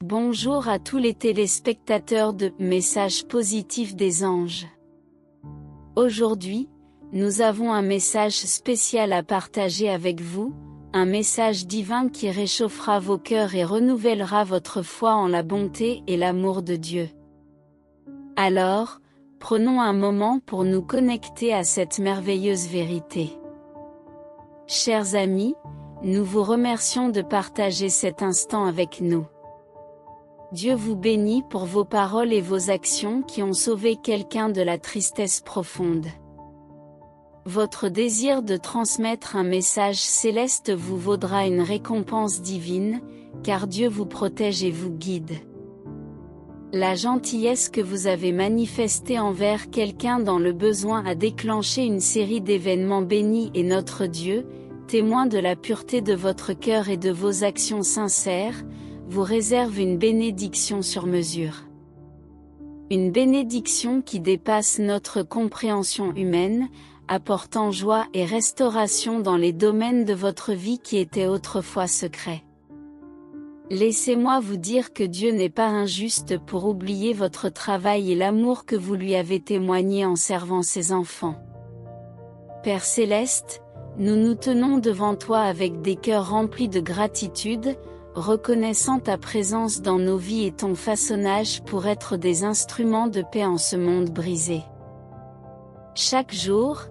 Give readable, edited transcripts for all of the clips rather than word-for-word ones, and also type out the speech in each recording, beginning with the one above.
Bonjour à tous les téléspectateurs de Messages positifs des anges. Aujourd'hui, nous avons un message spécial à partager avec vous, un message divin qui réchauffera vos cœurs et renouvellera votre foi en la bonté et l'amour de Dieu. Alors, prenons un moment pour nous connecter à cette merveilleuse vérité. Chers amis, nous vous remercions de partager cet instant avec nous. Dieu vous bénit pour vos paroles et vos actions qui ont sauvé quelqu'un de la tristesse profonde. Votre désir de transmettre un message céleste vous vaudra une récompense divine, car Dieu vous protège et vous guide. La gentillesse que vous avez manifestée envers quelqu'un dans le besoin a déclenché une série d'événements bénis et notre Dieu, témoin de la pureté de votre cœur et de vos actions sincères, vous réserve une bénédiction sur mesure. Une bénédiction qui dépasse notre compréhension humaine, apportant joie et restauration dans les domaines de votre vie qui étaient autrefois secrets. Laissez-moi vous dire que Dieu n'est pas injuste pour oublier votre travail et l'amour que vous lui avez témoigné en servant ses enfants. Père céleste, nous nous tenons devant toi avec des cœurs remplis de gratitude, reconnaissant ta présence dans nos vies et ton façonnage pour être des instruments de paix en ce monde brisé. Chaque jour,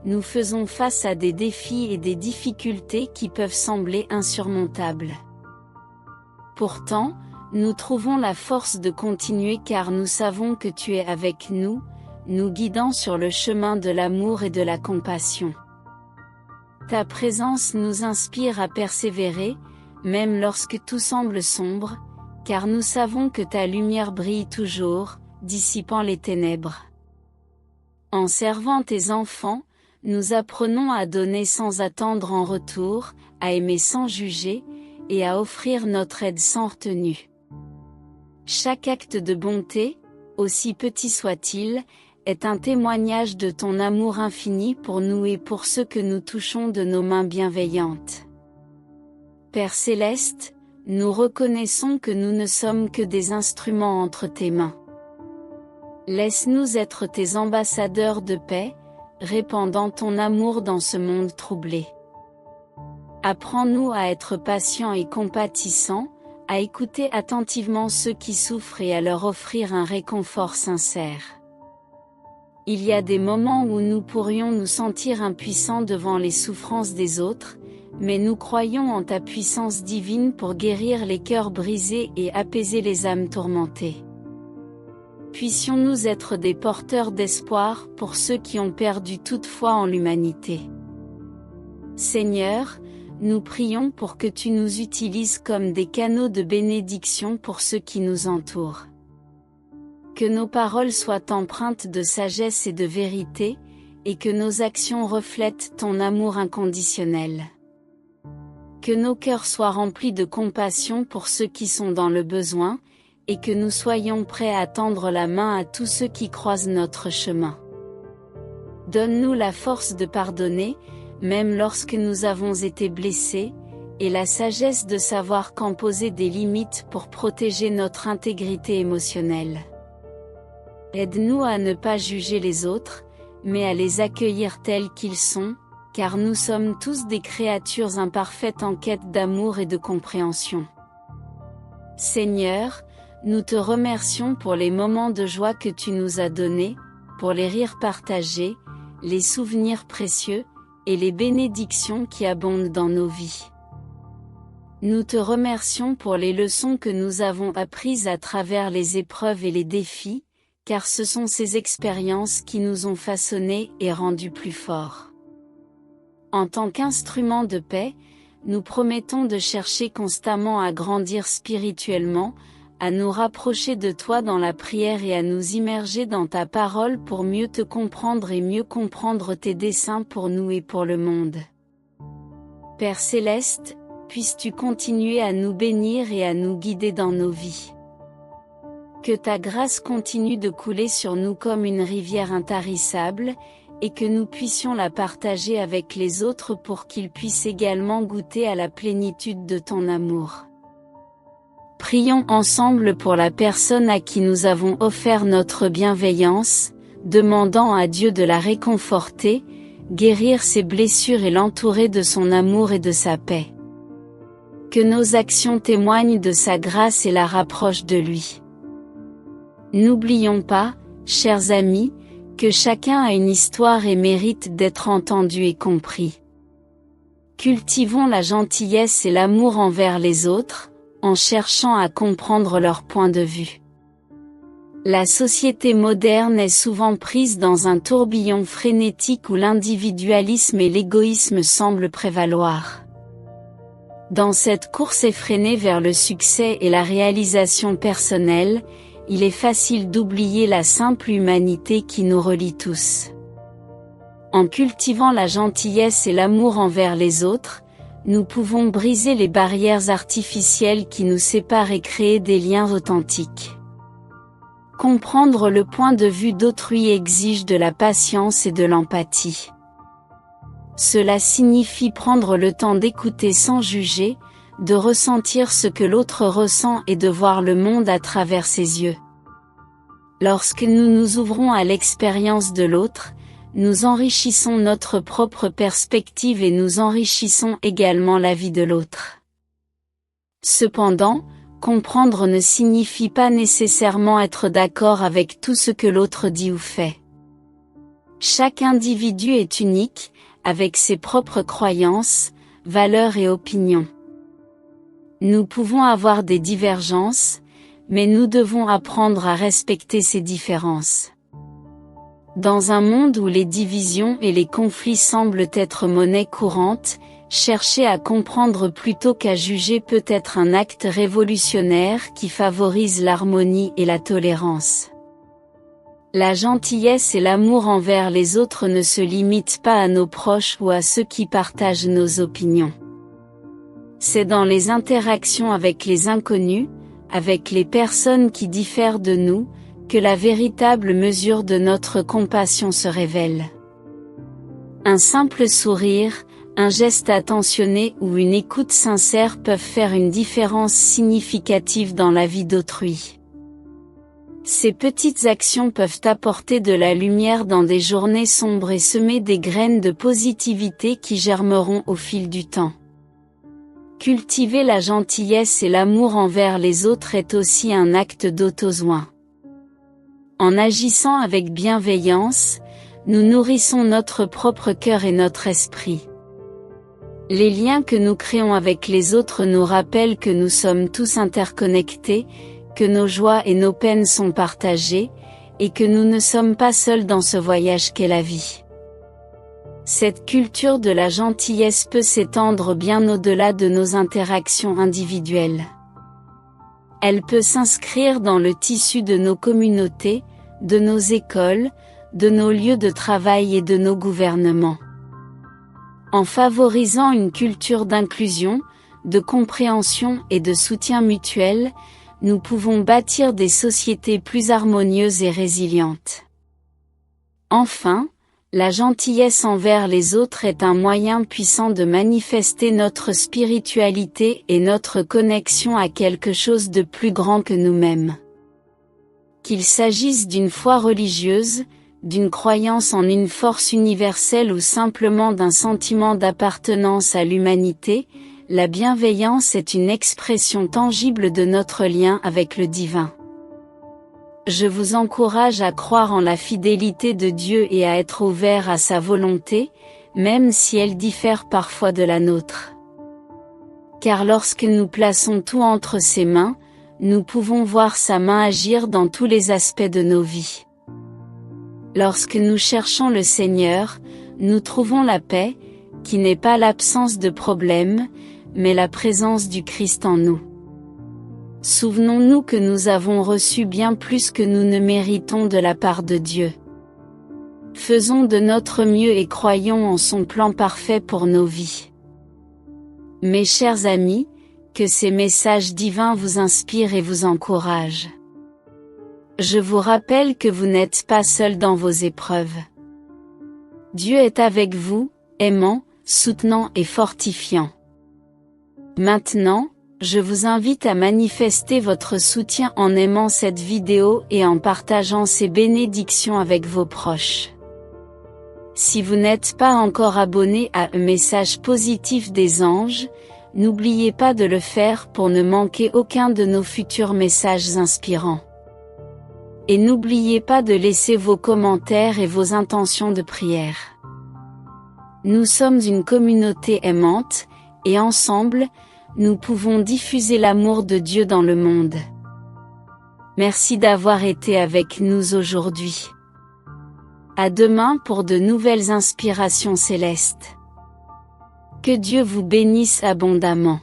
nous faisons face à des défis et des difficultés qui peuvent sembler insurmontables. Pourtant, nous trouvons la force de continuer car nous savons que tu es avec nous, nous guidant sur le chemin de l'amour et de la compassion. Ta présence nous inspire à persévérer, même lorsque tout semble sombre, car nous savons que ta lumière brille toujours, dissipant les ténèbres. En servant tes enfants, nous apprenons à donner sans attendre en retour, à aimer sans juger, et à offrir notre aide sans retenue. Chaque acte de bonté, aussi petit soit-il, est un témoignage de ton amour infini pour nous et pour ceux que nous touchons de nos mains bienveillantes. Père céleste, nous reconnaissons que nous ne sommes que des instruments entre tes mains. Laisse-nous être tes ambassadeurs de paix, répandant ton amour dans ce monde troublé. Apprends-nous à être patients et compatissants, à écouter attentivement ceux qui souffrent et à leur offrir un réconfort sincère. Il y a des moments où nous pourrions nous sentir impuissants devant les souffrances des autres, mais nous croyons en ta puissance divine pour guérir les cœurs brisés et apaiser les âmes tourmentées. Puissions-nous être des porteurs d'espoir pour ceux qui ont perdu toute foi en l'humanité. Seigneur, nous prions pour que tu nous utilises comme des canaux de bénédiction pour ceux qui nous entourent. Que nos paroles soient empreintes de sagesse et de vérité, et que nos actions reflètent ton amour inconditionnel. Que nos cœurs soient remplis de compassion pour ceux qui sont dans le besoin, et que nous soyons prêts à tendre la main à tous ceux qui croisent notre chemin. Donne-nous la force de pardonner, même lorsque nous avons été blessés, et la sagesse de savoir quand poser des limites pour protéger notre intégrité émotionnelle. Aide-nous à ne pas juger les autres, mais à les accueillir tels qu'ils sont, car nous sommes tous des créatures imparfaites en quête d'amour et de compréhension. Seigneur, nous te remercions pour les moments de joie que tu nous as donnés, pour les rires partagés, les souvenirs précieux, et les bénédictions qui abondent dans nos vies. Nous te remercions pour les leçons que nous avons apprises à travers les épreuves et les défis, car ce sont ces expériences qui nous ont façonnés et rendus plus forts. En tant qu'instruments de paix, nous promettons de chercher constamment à grandir spirituellement, à nous rapprocher de toi dans la prière et à nous immerger dans ta parole pour mieux te comprendre et mieux comprendre tes desseins pour nous et pour le monde. Père céleste, puisses-tu continuer à nous bénir et à nous guider dans nos vies. Que ta grâce continue de couler sur nous comme une rivière intarissable, et que nous puissions la partager avec les autres pour qu'ils puissent également goûter à la plénitude de ton amour. Prions ensemble pour la personne à qui nous avons offert notre bienveillance, demandant à Dieu de la réconforter, guérir ses blessures et l'entourer de son amour et de sa paix. Que nos actions témoignent de sa grâce et la rapprochent de lui. N'oublions pas, chers amis, que chacun a une histoire et mérite d'être entendu et compris. Cultivons la gentillesse et l'amour envers les autres, en cherchant à comprendre leur point de vue. La société moderne est souvent prise dans un tourbillon frénétique où l'individualisme et l'égoïsme semblent prévaloir. Dans cette course effrénée vers le succès et la réalisation personnelle, il est facile d'oublier la simple humanité qui nous relie tous. En cultivant la gentillesse et l'amour envers les autres, nous pouvons briser les barrières artificielles qui nous séparent et créer des liens authentiques. Comprendre le point de vue d'autrui exige de la patience et de l'empathie. Cela signifie prendre le temps d'écouter sans juger, de ressentir ce que l'autre ressent et de voir le monde à travers ses yeux. Lorsque nous nous ouvrons à l'expérience de l'autre, nous enrichissons notre propre perspective et nous enrichissons également la vie de l'autre. Cependant, comprendre ne signifie pas nécessairement être d'accord avec tout ce que l'autre dit ou fait. Chaque individu est unique, avec ses propres croyances, valeurs et opinions. Nous pouvons avoir des divergences, mais nous devons apprendre à respecter ces différences. Dans un monde où les divisions et les conflits semblent être monnaie courante, chercher à comprendre plutôt qu'à juger peut être un acte révolutionnaire qui favorise l'harmonie et la tolérance. La gentillesse et l'amour envers les autres ne se limitent pas à nos proches ou à ceux qui partagent nos opinions. C'est dans les interactions avec les inconnus, avec les personnes qui diffèrent de nous, que la véritable mesure de notre compassion se révèle. Un simple sourire, un geste attentionné ou une écoute sincère peuvent faire une différence significative dans la vie d'autrui. Ces petites actions peuvent apporter de la lumière dans des journées sombres et semer des graines de positivité qui germeront au fil du temps. Cultiver la gentillesse et l'amour envers les autres est aussi un acte d'auto-soin. En agissant avec bienveillance, nous nourrissons notre propre cœur et notre esprit. Les liens que nous créons avec les autres nous rappellent que nous sommes tous interconnectés, que nos joies et nos peines sont partagées, et que nous ne sommes pas seuls dans ce voyage qu'est la vie. Cette culture de la gentillesse peut s'étendre bien au-delà de nos interactions individuelles. Elle peut s'inscrire dans le tissu de nos communautés, de nos écoles, de nos lieux de travail et de nos gouvernements. En favorisant une culture d'inclusion, de compréhension et de soutien mutuel, nous pouvons bâtir des sociétés plus harmonieuses et résilientes. Enfin, la gentillesse envers les autres est un moyen puissant de manifester notre spiritualité et notre connexion à quelque chose de plus grand que nous-mêmes. Qu'il s'agisse d'une foi religieuse, d'une croyance en une force universelle ou simplement d'un sentiment d'appartenance à l'humanité, la bienveillance est une expression tangible de notre lien avec le divin. Je vous encourage à croire en la fidélité de Dieu et à être ouvert à sa volonté, même si elle diffère parfois de la nôtre. Car lorsque nous plaçons tout entre ses mains, nous pouvons voir sa main agir dans tous les aspects de nos vies. Lorsque nous cherchons le Seigneur, nous trouvons la paix, qui n'est pas l'absence de problèmes, mais la présence du Christ en nous. Souvenons-nous que nous avons reçu bien plus que nous ne méritons de la part de Dieu. Faisons de notre mieux et croyons en son plan parfait pour nos vies. Mes chers amis, que ces messages divins vous inspirent et vous encouragent. Je vous rappelle que vous n'êtes pas seul dans vos épreuves. Dieu est avec vous, aimant, soutenant et fortifiant. Maintenant, Je vous invite à manifester votre soutien en aimant cette vidéo et en partageant ces bénédictions avec vos proches. Si vous n'êtes pas encore abonné à Un message positif des anges, n'oubliez pas de le faire pour ne manquer aucun de nos futurs messages inspirants. Et n'oubliez pas de laisser vos commentaires et vos intentions de prière. Nous sommes une communauté aimante, et ensemble, nous pouvons diffuser l'amour de Dieu dans le monde. Merci d'avoir été avec nous aujourd'hui. À demain pour de nouvelles inspirations célestes. Que Dieu vous bénisse abondamment.